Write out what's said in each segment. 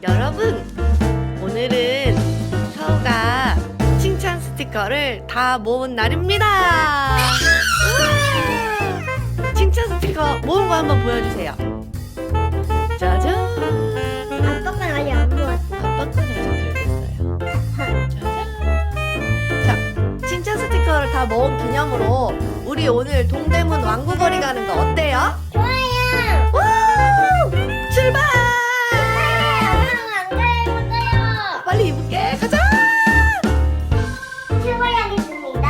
여러분, 오늘은 서우가 칭찬 스티커를 다 모은 날입니다. 우와! 칭찬 스티커 모은 거 한번 보여주세요. 짜잔! 아빠가 아직 안 모았어. 아빠 거는 아직 덜 됐어요. 짜잔! 자, 칭찬 스티커를 다 모은 기념으로 우리 오늘 동대문 왕구거리 가는 거 어때요? 좋아요. 우! 출발! 안 가요. 빨리 입을게. 가자! 출발하겠습니다.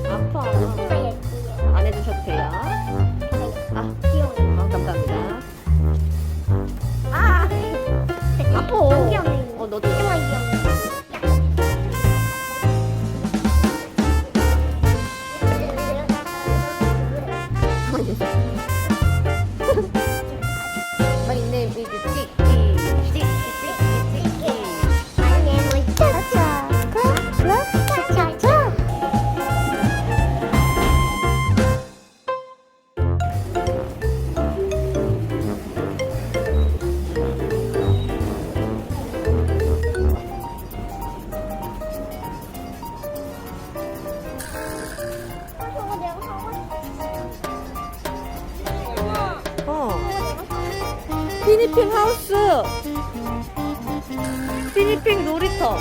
아파. 안 해주셔도 돼요. 감사합니다. 아파. 너도. My name is Chicky. 티니핑 하우스. 티니핑 놀이터.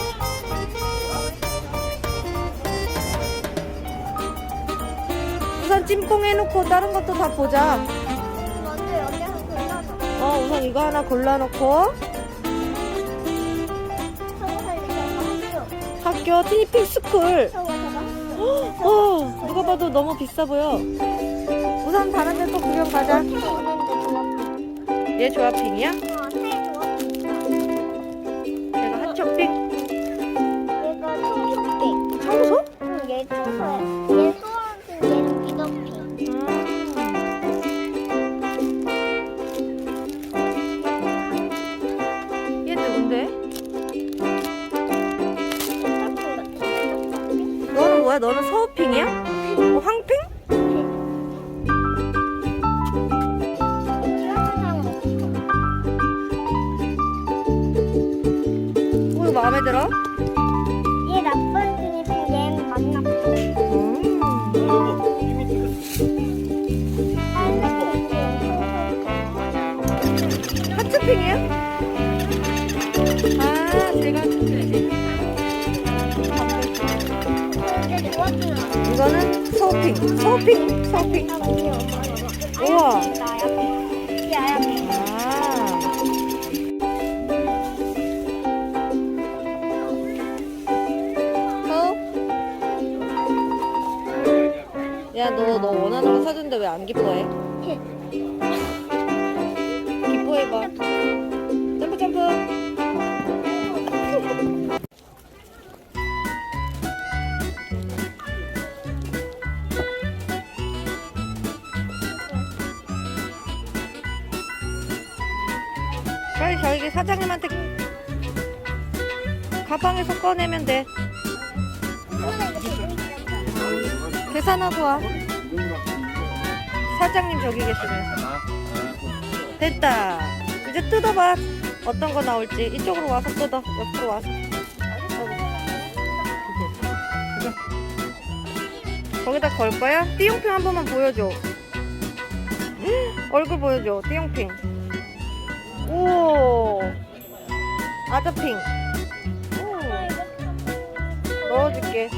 우선 찜뽕 해놓고 다른 것도 다 보자. 우선 이거 하나 골라놓고. 학교 티니핑 스쿨. 누가 봐도 너무 비싸 보여. 우선 다른 데 또 구경 가자. 얘 조합핑이야? 얘가 핫쇼핑? 청소? 얘 청소야. 얘 소원핑, 얘는 미더핑. 얘 누군데? 너는 뭐야? 너는 서우핑이야? 황핑? 이거 마음에 들어? 얘 나쁜 티니핑, 얘는 만나쁜. 하트핑이야? 제가 이거는 서우핑. 우와. 야, 너 원하는 거 사준데 왜 안 기뻐해? 기뻐해봐. 점프. 빨리 저기 사장님한테 가방에서 꺼내면 돼. 계산하고 와. 사장님 저기 계시네. 됐다. 이제 뜯어봐. 어떤 거 나올지. 이쪽으로 와서 뜯어. 옆으로 와서. 거기다 걸 거야? 띠용핑 한 번만 보여줘. 얼굴 보여줘. 띠용핑. 오. 아저핑. 넣어줄게.